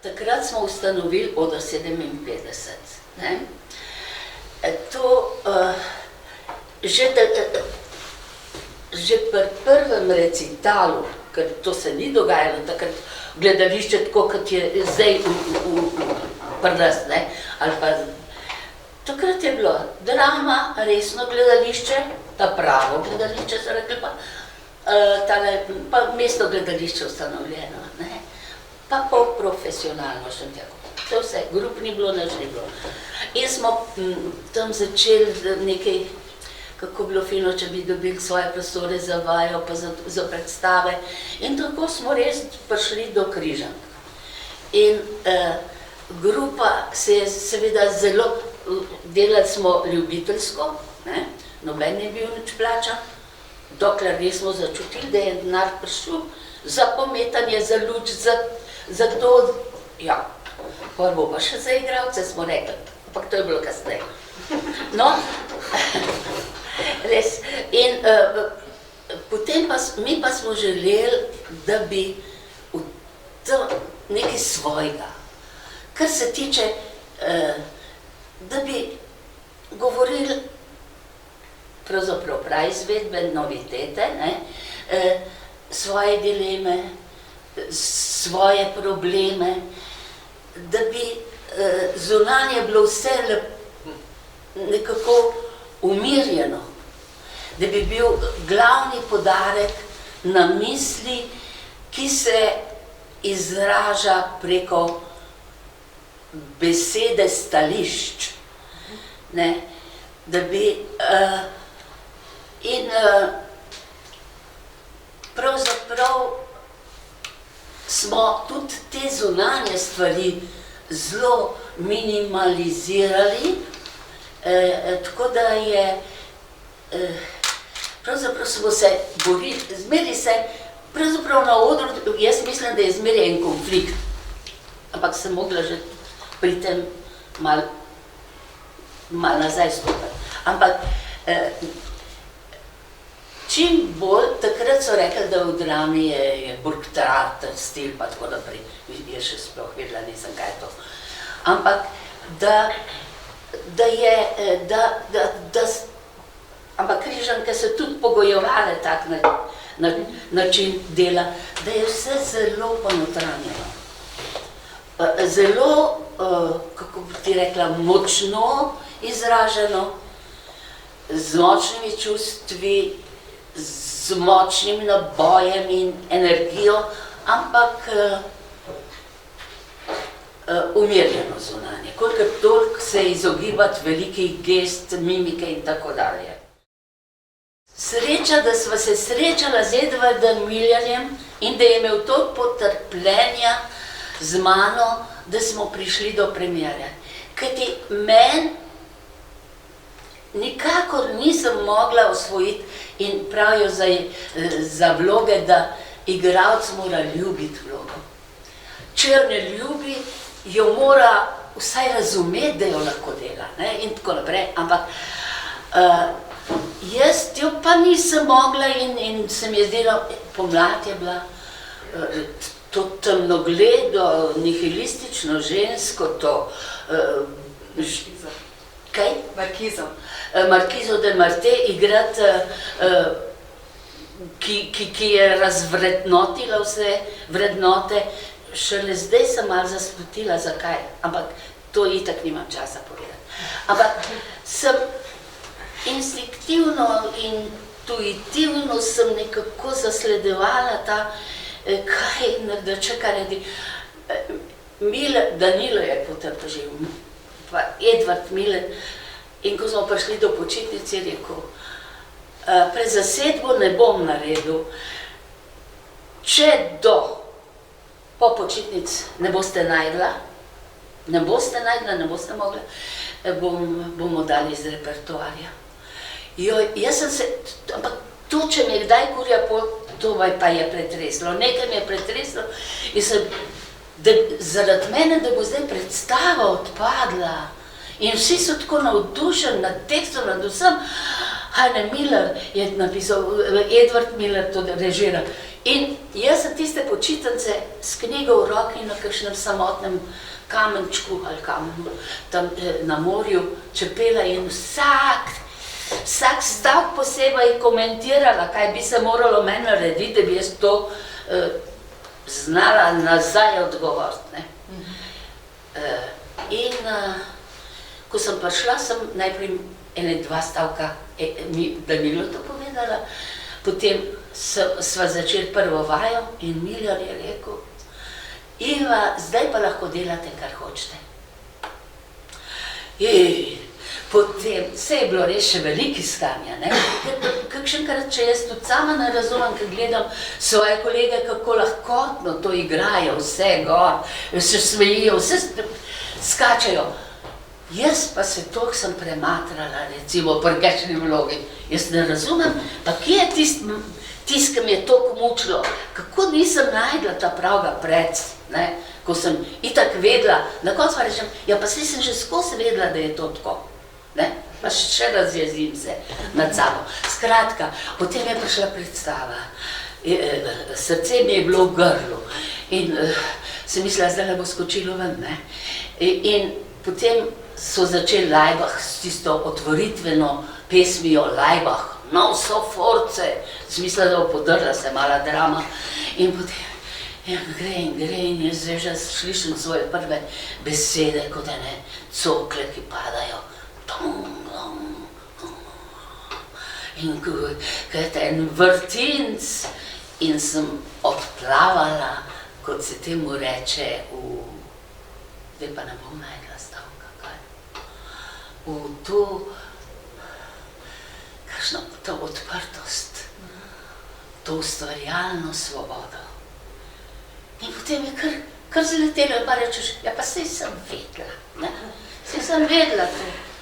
takrat smo ustanovili Odo 57. Ne? To že pri prvem recitalu, ker to se ni dogajalo takrat v gledališče, tako kot je zdaj pri nas, ne? Ali pa takrat je bilo drama, resno gledališče, ta pravo gledališče, so rekli pa mesto gledališče ustanovljeno, ne? Pa pol profesionalno še tako. To vse, grup ni bilo, nič ni bilo. In smo tam začeli nekaj, kako bilo fino, če bi dobili svoje prostore za vajo, pa za predstave. In tako smo res prišli do Križank. In grupa se je seveda zelo, delali smo ljubiteljsko, ne? Noben ni bil nič plačan, dokler nismo začutili, da je denar prišel za pometanje, za luč, za to, ja. Prvo pa še za igralce smo rekli, ampak to je bilo kasneje. No, res. In potem mi pa smo želeli, da bi nekaj svojega, kar se tiče, da bi govorili pravzaprav prav izvedbe, novitete, ne? Svoje dileme, svoje probleme, da bi zunanje bilo vse nekako umirjeno, da bi bil glavni poudarek na misli, ki se izraža preko besede stališč, ne? Da bi in pravzaprav smo tudi te zunanje stvari zelo minimalizirali, tako da je, pravzaprav smo se borili, zmeri se, pravzaprav na odru, jaz mislim, da je zmeri en konflikt, ampak sem mogla že pri tem malo nazaj stopiti. Ampak čim bolj, takrat so rekli, da v drami je burgtheater stil, pa tako naprej, jaz še sploh vedela nisem, kaj je to. Ampak, ampak Križanke so tudi pogojevale tak način dela, da je vse zelo ponotranjeno. Zelo, kako bi ti rekla, močno izraženo, z močnimi čustvi, z močnim nabojem in energijo, ampak umirjeno zunanje. Kolikor toliko se izogibati velikih gest, mimike in tako dalje. Sreča, da sva se srečala z Edvardom Millerjem in da je imel toliko potrpljenja z mano, da smo prišli do premiere. Kajti meni nikakor nisem mogla osvojiti in pravijo za vloge, da igralec mora ljubiti vlogo. Če jo ne ljubi, jo mora vsaj razumeti, da jo lahko dela, ne? In tako naprej. Ampak jaz jo pa nisem mogla in se mi je zdelo, pomlad je bila, to temnogledo, nihilistično žensko, to kaj? Markizo de Marte igrati, ki je razvrednotila vse vrednote. Šele zdaj sem malo zaslutila, zakaj, ampak to itak nimam časa povedati. Ampak sem instinktivno, intuitivno sem nekako zasledovala ta, kaj naredi, kaj naredi. Danilo je potrpežil, pa Edvard Miller. In ko smo prišli do počitnice, je rekel, pred zasedbo ne bom naredil, če po počitnic ne boste najdla, ne boste mogla, bomo dali iz repertoarja. Jaz sem se, ampak to, če mi je kdaj kurja pol, to pa je pretreslo, nekaj mi je pretreslo in sem, zaradi mene, da bo zdaj predstava odpadla. In vsi so tako navdušeni nad tekstom, nad vsem. Heine Miller je napisal, Edvard Miller to režira. In jaz za tiste počitnice s knjigo v roki na kakšnem samotnem kamenčku ali kamenu tam na morju čepela in vsak stavek posebej komentirala, kaj bi se moralo meni narediti, da bi jaz to znala nazaj odgovoriti. In ko sem prišla, sem najprej ene 2 stavka, da mi je to povedala, potem sva začeli prvo vajo in Miljar je rekel, Iva, zdaj pa lahko delate, kar hočete. In potem, vse je bilo res še veliko iskanja, ne? Kakšenkrat, če jaz tudi sama ne razumem, ker gledam svoje kolege, kako lahkotno to igrajo, vse gor, se smejijo, vse skačajo. Jaz pa se toliko sem prematrala, recimo, pri kakšni vlogi. Jaz ne razumem, pa kje je tisti, ki mi je toliko mučilo, kako nisem najdla ta pravga pred, ne? Ko sem itak vedela, na koncu pa rečem, ja pa sem že skozi vedela, da je to tako. Ne? Pa še razjezim se nad sabo. Skratka, potem je prišla predstava. Srce mi je bilo v grlu in sem mislila, zdaj le bo skočilo ven. Ne? In potem so začeli Laibach s tisto otvoritveno pesmijo Laibach. No, so force. Sem mislila, da bo podrla se mala drama. In potem gre in jaz zdaj že slišim svoje prve besede, kot ene cokle, ki padajo. In kot en vrtinc in sem odplavala, kot se temu reče, zdaj pa ne bom najdla stavka, kaj? V to, kakšno to odprtost, to ustvarjalno svobodo. In potem je kar zaletelo in pa rečeš, ja pa saj sem vedela, ne? Saj sem vedela to.